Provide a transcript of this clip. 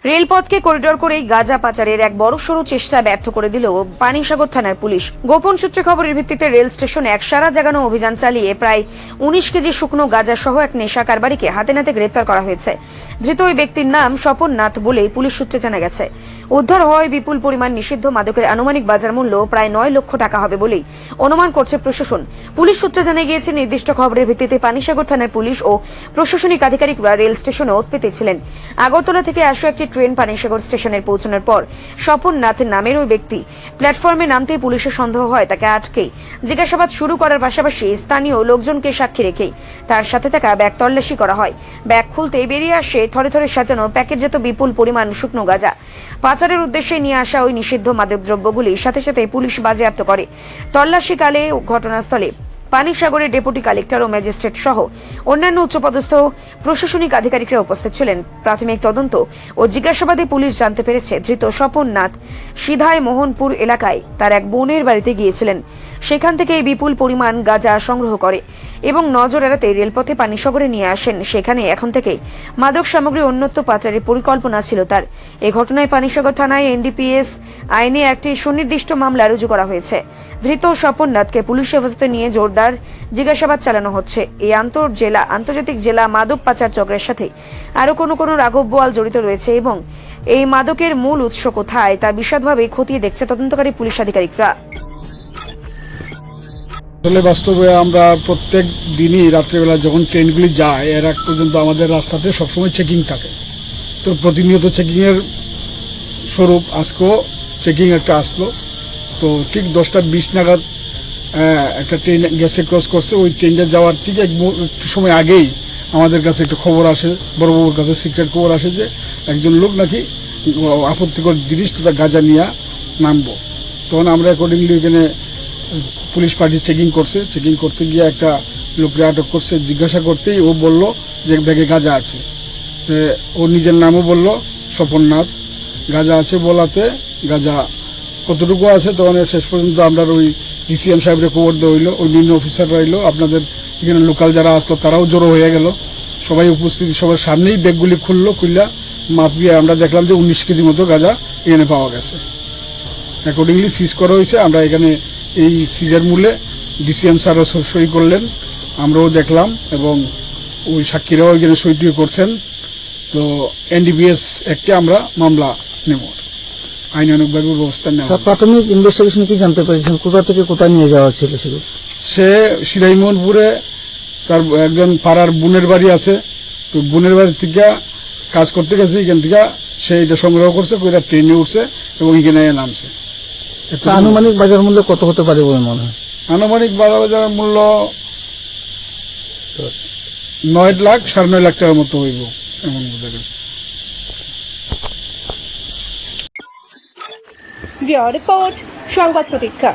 রেলপথকে corridor করেই গাঁজা পাচারের এক বড়সড় চেষ্টা ব্যর্থ করে দিল পানিসাগর থানার পুলিশ। গোপন সূত্রে খবরের ভিত্তিতে রেল স্টেশনে এক সারা জাগানো অভিযান চালিয়ে প্রায় 19 কেজি শুকনো গাঁজা সহ এক নেশা কারবারিকে হাতে নাতে গ্রেপ্তার করা হয়েছে। ধৃত ওই ব্যক্তির নাম স্বপন নাথ বলেই পুলিশ সূত্রে জানা গেছে। উদ্ধার হওয়ায় বিপুল পরিমাণ নিষিদ্ধ মাদকের আনুমানিক বাজার মূল্য প্রায় 9 লক্ষ টাকা হবে বলেই অনুমান করছে প্রশাসন। পুলিশ সূত্রে জানা গিয়েছে, নির্দিষ্ট খবরের ভিত্তিতে পানিসাগর থানার পুলিশ ও প্রশাসনিক আধিকারিকরা রেল স্টেশনে ওৎপেতে ছিলেন। আগরতলা থেকে আসা একটি ট্রেন পানিসাগর স্টেশনে পৌঁছানোর পর স্বপন নাথ নামের ওই ব্যক্তি প্ল্যাটফর্মে নামতেই পুলিশের সন্দেহ হয় তাকে আটকে জিজ্ঞাসাবাদ শুরু করার পাশাপাশি স্থানীয় লোকজনকে সাক্ষী রেখে তার সাথে থাকা ব্যাগ তল্লাশি করা হয়। ব্যাগ খুলতে বেরিয়ে আসে থরে থরে সাজানো প্যাকেটজাত বিপুল পরিমাণ শুকনো গাঁজা। পাচারের উদ্দেশ্যে নিয়ে আসা ওই নিষিদ্ধ মাদকদ্রব্যগুলি সাথে সাথে পুলিশ বাজেয়াপ্ত করে। তল্লাশিকালে ঘটনাস্থলে পানিসাগরের ডেপুটি কালেক্টর ও ম্যাজিস্ট্রেট সহ অন্যান্য উচ্চপদস্থ প্রশাসনিক আধিকারিকরা উপস্থিত ছিলেন। প্রাথমিক তদন্ত ও জিজ্ঞাসাবাদে পুলিশ জানতে পেরেছে, ধৃত স্বপন নাথ সিধাই মোহনপুর এলাকায় তার এক বোনের বাড়িতে গিয়েছিলেন। সেখান থেকে এই বিপুল পরিমাণ গাঁজা সংগ্রহ করে এবং নজর এড়াতে রেলপথে পানিসাগরে নিয়ে আসেন। সেখানে এখন থেকে মাদক সামগ্রী অন্যত্র পাচারের পরিকল্পনা ছিল তার। এই ঘটনায় পানিসাগর থানায় এনডিপিএস আইনে একটি সুনির্দিষ্ট মামলা রুজু করা হয়েছে। ধৃত স্বপন নাথকে পুলিশ হেফাজতে নিয়ে জোরদার জিজ্ঞাসাবাদ চালানো হচ্ছে। এই আন্তর্জাতিক জেলা মাদক পাচার চক্রের সাথে আরো কোনো রাঘব বোয়াল জড়িত রয়েছে এবং এই মাদকের মূল উৎস কোথায় তা বিশদভাবে খতিয়ে দেখছে তদন্তকারী পুলিশ আধিকারিকরা। আসলে বাস্তবে আমরা প্রত্যেক দিনই রাত্রেবেলা যখন ট্রেনগুলি যায় এর আগ পর্যন্ত আমাদের রাস্তাতে সবসময় চেকিং থাকে। তো প্রতিনিয়ত চেকিংয়ের স্বরূপ আজকেও চেকিং একটা আসলো। তো ঠিক 10:20 নাগাদ একটা ট্রেন গেছে, ক্রস করছে। ওই ট্রেনটা যাওয়ার ঠিক একটু সময় আগেই আমাদের কাছে একটা খবর আসে, বড়বাবুর কাছে সিক্রেট খবর আসে যে একজন লোক নাকি আপত্তিকর জিনিস তথা গাঁজা নিয়ে নামবো। তখন আমরা অ্যাকর্ডিংলি এখানে পুলিশ পার্টি চেকিং করছে। চেকিং করতে গিয়ে একটা লোককে আটক করছে। জিজ্ঞাসা করতেই ও বলল যে ব্যাগে গাঁজা আছে। ও নিজের নামও বলল, স্বপন নাথ। গাঁজা আছে বলাতে গাঁজা কতটুকু আছে তখন শেষ পর্যন্ত আমরা ওই ডিসিএম সাহেবরে খবর দেওয়া হইলো, ওই বিভিন্ন অফিসাররা হইলো, আপনাদের এখানে লোকাল যারা আসলো তারাও জড়ো হয়ে গেল। সবাই উপস্থিতি, সবার সামনেই ব্যাগগুলি খুললা মাপিয়ে আমরা দেখলাম যে 19 কেজি মতো গাঁজা এখানে পাওয়া গেছে। অ্যাকর্ডিংলি সিজ করা হয়েছে। আমরা এখানে এই সিজের মূলে ডিসিএম স্যারও সই করলেন, আমরাও দেখলাম এবং ওই সাক্ষীরাও এখানে সইটিও করছেন। তো এনডিপিএস একটি আমরা মামলা নেব, আইনানুগভাবে ব্যবস্থা নেওয়া। প্রাথমিক ইনভেস্টিগেশন কি জানতে পেরেছেন কোথা থেকে কোথায় নিয়ে যাওয়া ছিল? সে সিরাইমোহনপুরে তার একজন পাড়ার বোনের বাড়ি আছে। তো বোনের বাড়ি থেকে কাজ করতে গেছে, এখান থেকে সে এটা সংগ্রহ করছে, কইরা ট্রেনে উঠছে এবং এখানে নামছে। আনুমানিক বাজার মূল্য কত হতে পারে বলে মনে হয়? আনুমানিক বাজার মূল্য 9 লাখ 9.5 লাখ টাকার মতো হইব এমন বোঝা গেছে। রিপোর্ট সংবাদ প্রতীক্ষা।